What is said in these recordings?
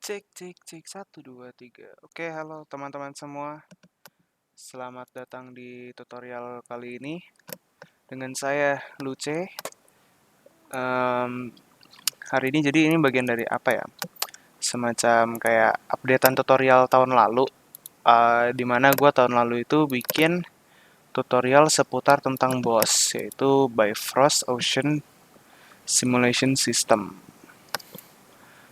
Cek cek cek 1 2 3. Oke, halo teman-teman semua. Selamat datang di tutorial kali ini dengan saya Luce. Em, Hari ini jadi ini bagian dari apa ya? Semacam kayak updatean tutorial tahun lalu. Di mana gua tahun lalu itu bikin tutorial seputar tentang BOS, yaitu Bifrost Ocean Simulation System.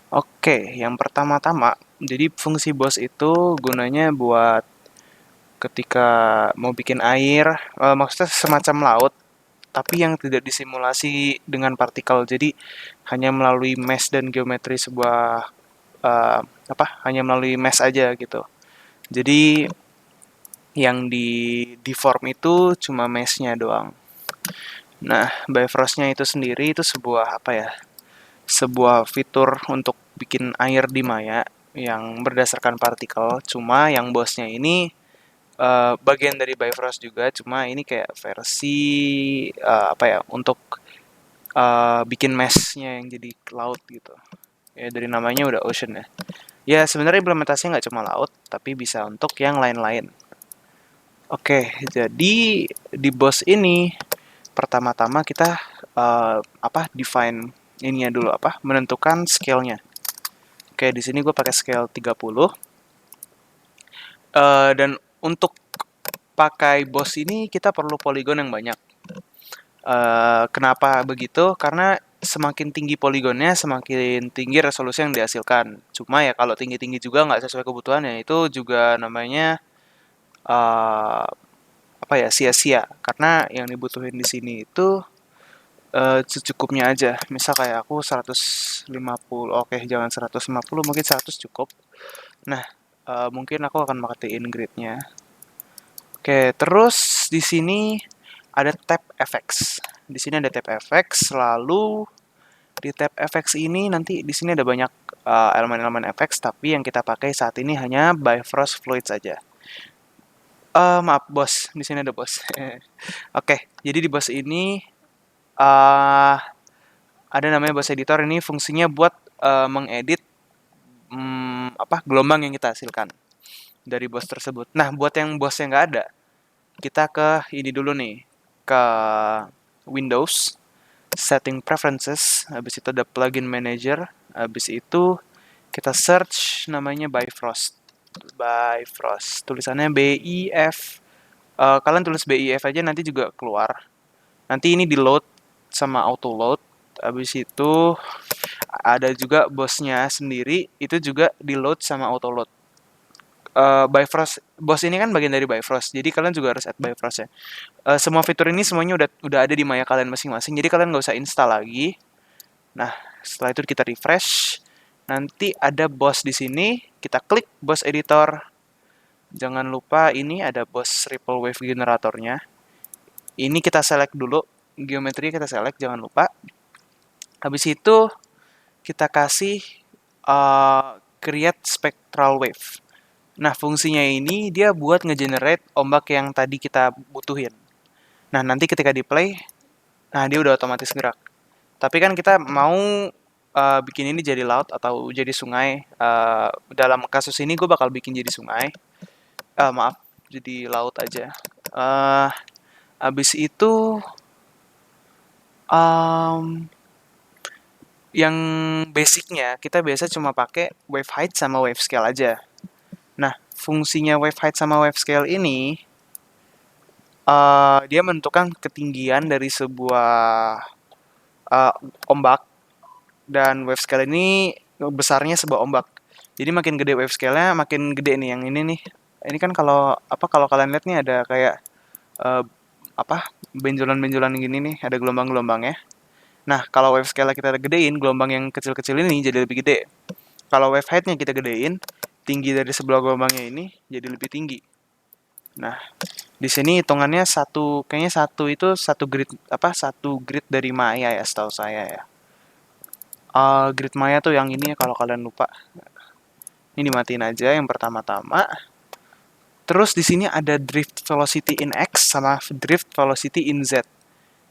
Oke, yang pertama-tama, jadi fungsi BOS itu gunanya buat ketika mau bikin air, maksudnya semacam laut, tapi yang tidak disimulasi dengan partikel. Jadi hanya melalui mesh dan geometri sebuah hanya melalui mesh aja gitu. Jadi yang di deform itu cuma meshnya doang. Nah, Bifrostnya itu sendiri itu sebuah apa ya? Sebuah fitur untuk bikin air di maya yang berdasarkan partikel. Cuma yang bosnya ini bagian dari Bifrost juga, cuma ini kayak versi apa ya untuk bikin meshnya yang jadi laut gitu. Ya dari namanya udah ocean ya. Ya sebenarnya implementasinya nggak cuma laut, tapi bisa untuk yang lain-lain. Oke, jadi di boss ini pertama-tama kita define ininya dulu menentukan scale-nya. Oke, di sini gue pakai scale 30. Dan untuk pakai boss ini kita perlu poligon yang banyak. Kenapa begitu? Karena semakin tinggi poligonnya, semakin tinggi resolusi yang dihasilkan. Cuma ya kalau tinggi-tinggi juga nggak sesuai kebutuhannya, itu juga namanya uh, apa ya sia-sia. Karena yang dibutuhin di sini itu secukupnya aja. Misal kayak aku 150, oke jangan 150, mungkin 100 cukup. Nah, mungkin aku akan matiin grid-nya. Oke, terus di sini ada tab FX. Di sini ada tab FX, lalu di tab FX ini nanti di sini ada banyak elemen-elemen FX, tapi yang kita pakai saat ini hanya Bifrost Fluid saja. Maaf, bos. Di sini ada bos. Oke, jadi di bos ini uh, ada namanya bos editor. Ini fungsinya buat mengedit gelombang yang kita hasilkan dari bos tersebut. Nah, buat yang bos yang nggak ada, kita ke ini dulu nih, ke Windows, Setting Preferences, habis itu ada Plugin Manager, habis itu kita search namanya Bifrost. Bifrost, tulisannya BIF. Kalian tulis BIF aja nanti juga keluar. Nanti ini di load sama auto load. Habis itu ada juga bosnya sendiri, itu juga di load sama auto load. Bifrost bos ini kan bagian dari Bifrost, jadi kalian juga harus add Bifrost ya. Semua fitur ini semuanya udah ada di Maya kalian masing-masing, jadi kalian nggak usah install lagi. Nah, setelah itu kita refresh, nanti ada bos di sini, kita klik bos editor. Jangan lupa ini ada bos ripple wave generatornya. Ini kita select dulu, geometri kita select, jangan lupa. Habis itu kita kasih create spectral wave. Nah, fungsinya ini dia buat ngegenerate ombak yang tadi kita butuhin. Nah, nanti ketika di play, nah dia udah otomatis gerak. Tapi kan kita mau bikin ini jadi laut atau jadi sungai. Dalam kasus ini gue bakal bikin jadi sungai. Maaf, jadi laut aja. Abis itu um, yang basicnya kita biasa cuma pakai wave height sama wave scale aja. Nah, fungsinya wave height sama wave scale ini dia menentukan ketinggian dari sebuah uh, ombak, dan wave scale ini besarnya sebuah ombak. Jadi makin gede wave scale-nya, makin gede nih yang ini nih. Ini kan kalau kalian lihat nih ada kayak uh, benjolan-benjolan gini nih, ada gelombang-gelombangnya. Nah, kalau wave scale kita gedein, gelombang yang kecil-kecil ini jadi lebih gede. Kalau wave height-nya kita gedein, tinggi dari sebelah gelombangnya ini jadi lebih tinggi. Nah, di sini hitungannya kayaknya satu grid dari Maya ya, setahu saya ya. Grid Maya tuh yang ini ya, kalau kalian lupa. Ini dimatiin aja yang pertama-tama. Terus di sini ada drift velocity in X sama drift velocity in Z.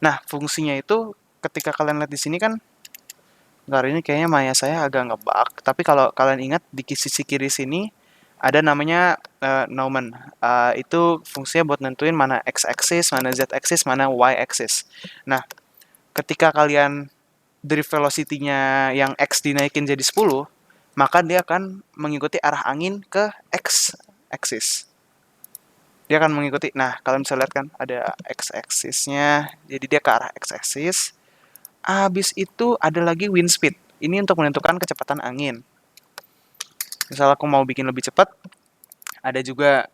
Nah, fungsinya itu ketika kalian lihat di sini kan Bentar, ini kayaknya Maya saya agak ngebug. Tapi kalau kalian ingat di sisi kiri sini ada namanya Neumann. Itu fungsinya buat nentuin mana x-axis, mana z-axis, mana y-axis. Nah, ketika kalian drift velocity-nya yang x dinaikin jadi 10, maka dia akan mengikuti arah angin ke x-axis. Dia akan mengikuti, nah kalian bisa lihat kan ada x-axis-nya, jadi dia ke arah x-axis. Habis itu ada lagi wind speed. Ini untuk menentukan kecepatan angin. Misal aku mau bikin lebih cepat, ada juga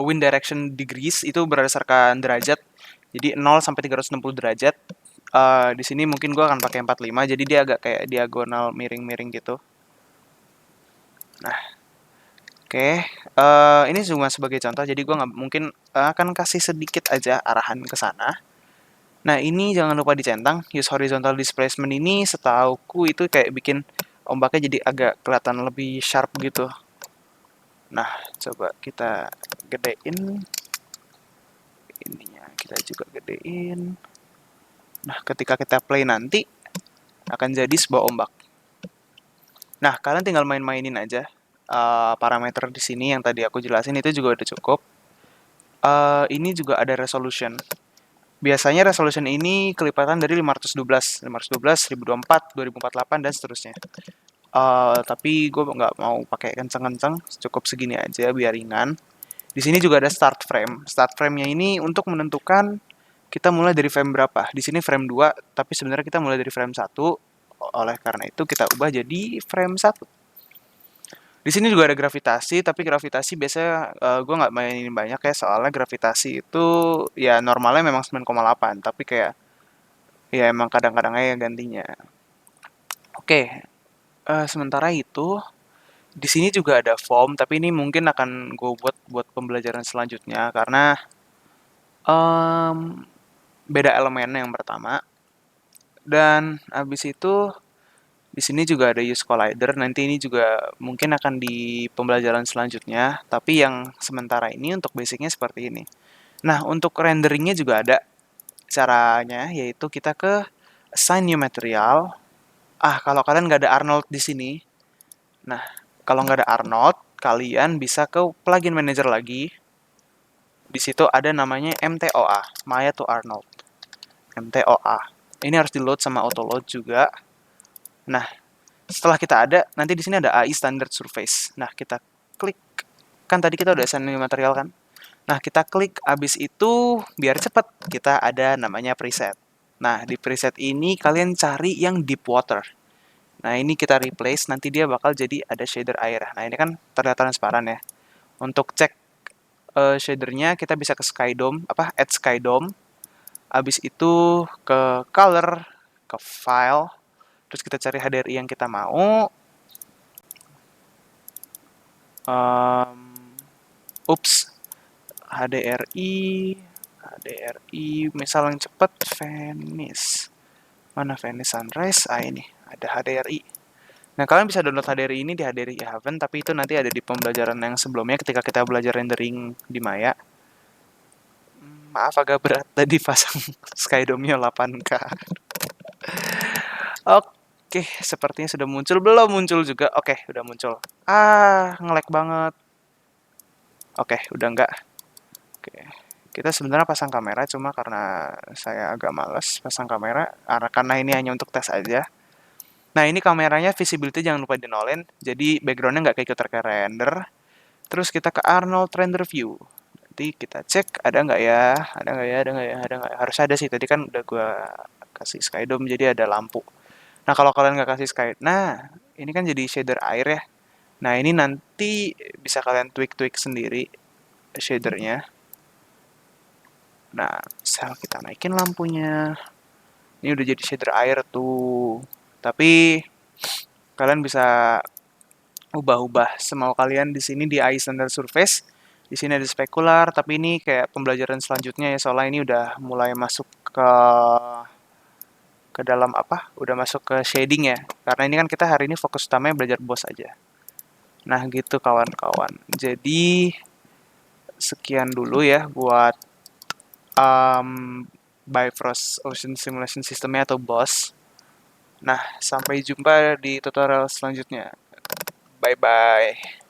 wind direction degrees, itu berdasarkan derajat. Jadi 0 sampai 360 derajat. Di sini mungkin gue akan pakai 45, jadi dia agak kayak diagonal miring-miring gitu. Nah, oke. Ini cuma sebagai contoh, jadi gue nggak mungkin akan kasih sedikit aja arahan ke sana. Nah, ini jangan lupa dicentang. Use horizontal displacement ini setauku itu kayak bikin ombaknya jadi agak kelihatan lebih sharp gitu. Nah, coba kita gedein. Ininya kita juga gedein. Nah, ketika kita play nanti akan jadi sebuah ombak. Nah, kalian tinggal main-mainin aja parameter di sini yang tadi aku jelasin itu juga udah cukup. Ini juga ada resolution. Biasanya resolution ini kelipatan dari 512, 512, 1024, 2048, dan seterusnya. Tapi gue nggak mau pakai kenceng-kenceng, cukup segini aja biar ringan. Di sini juga ada start frame. Start frame-nya ini untuk menentukan kita mulai dari frame berapa. Di sini frame 2, tapi sebenarnya kita mulai dari frame 1. Oleh karena itu kita ubah jadi frame 1. Di sini juga ada gravitasi, tapi gravitasi biasanya gue nggak mainin banyak ya, soalnya gravitasi itu ya normalnya memang 9,8, tapi kayak ya emang kadang-kadang aja gantinya. Oke, sementara itu di sini juga ada form, tapi ini mungkin akan gue buat pembelajaran selanjutnya karena em, beda elemen yang pertama. Dan habis itu di sini juga ada use collider. Nanti ini juga mungkin akan di pembelajaran selanjutnya. Tapi yang sementara ini untuk basicnya seperti ini. Nah, untuk renderingnya juga ada caranya, yaitu kita ke assign new material. Kalau kalian nggak ada Arnold di sini, nah kalau nggak ada Arnold, kalian bisa ke plugin manager lagi. Di situ ada namanya MTOA, Maya to Arnold. MTOA. Ini harus di load sama auto load juga. Nah, setelah kita ada, nanti di sini ada AI Standard Surface. Nah, kita klik. Kan tadi kita udah assign new material kan? Nah, kita klik. Abis itu, biar cepat, kita ada namanya preset. Nah, di preset ini kalian cari yang deep water. Nah, ini kita replace, nanti dia bakal jadi ada shader air. Nah, ini kan terlihat transparan ya. Untuk cek shadernya, kita bisa ke Skydome, add Skydome. Abis itu ke color, ke file, terus kita cari HDRI yang kita mau. HDRI, misal yang cepat, Venice. Mana Venice Sunrise? Ini, ada HDRI. Nah, kalian bisa download HDRI ini di HDRI Haven, tapi itu nanti ada di pembelajaran yang sebelumnya ketika kita belajar rendering di Maya. Maaf agak berat tadi pasang Skydome-nya 8K. Oke, sepertinya sudah muncul. Belum muncul juga. Oke, udah muncul. Nge-lag banget. Oke, udah enggak. Oke. Kita sebenarnya pasang kamera, cuma karena saya agak males pasang kamera, karena ini hanya untuk tes aja. Nah, ini kameranya visibility jangan lupa dinolin, jadi backgroundnya nggak keikut render. Terus kita ke Arnold Render View. Nanti kita cek ada nggak ya, ada nggak ya, ada nggak ya, ada nggak ya. Harus ada sih, tadi kan udah gue kasih skydome, jadi ada lampu. Nah, kalau kalian nggak kasih sky, nah ini kan jadi shader air ya. Nah, ini nanti bisa kalian tweak-tweak sendiri shadernya. Nah, misal kita naikin lampunya. Ini udah jadi shader air tuh. Tapi kalian bisa ubah-ubah semau kalian di sini di AI Standard Surface. Di sini ada spekular, tapi ini kayak pembelajaran selanjutnya ya, soalnya ini udah mulai masuk ke dalam apa? Udah masuk ke shading ya. Karena ini kan kita hari ini fokus utamanya belajar boss aja. Nah, gitu kawan-kawan. Jadi sekian dulu ya buat Bifrost Ocean Simulation Systemnya atau BOSS. Nah, sampai jumpa di tutorial selanjutnya. Bye bye.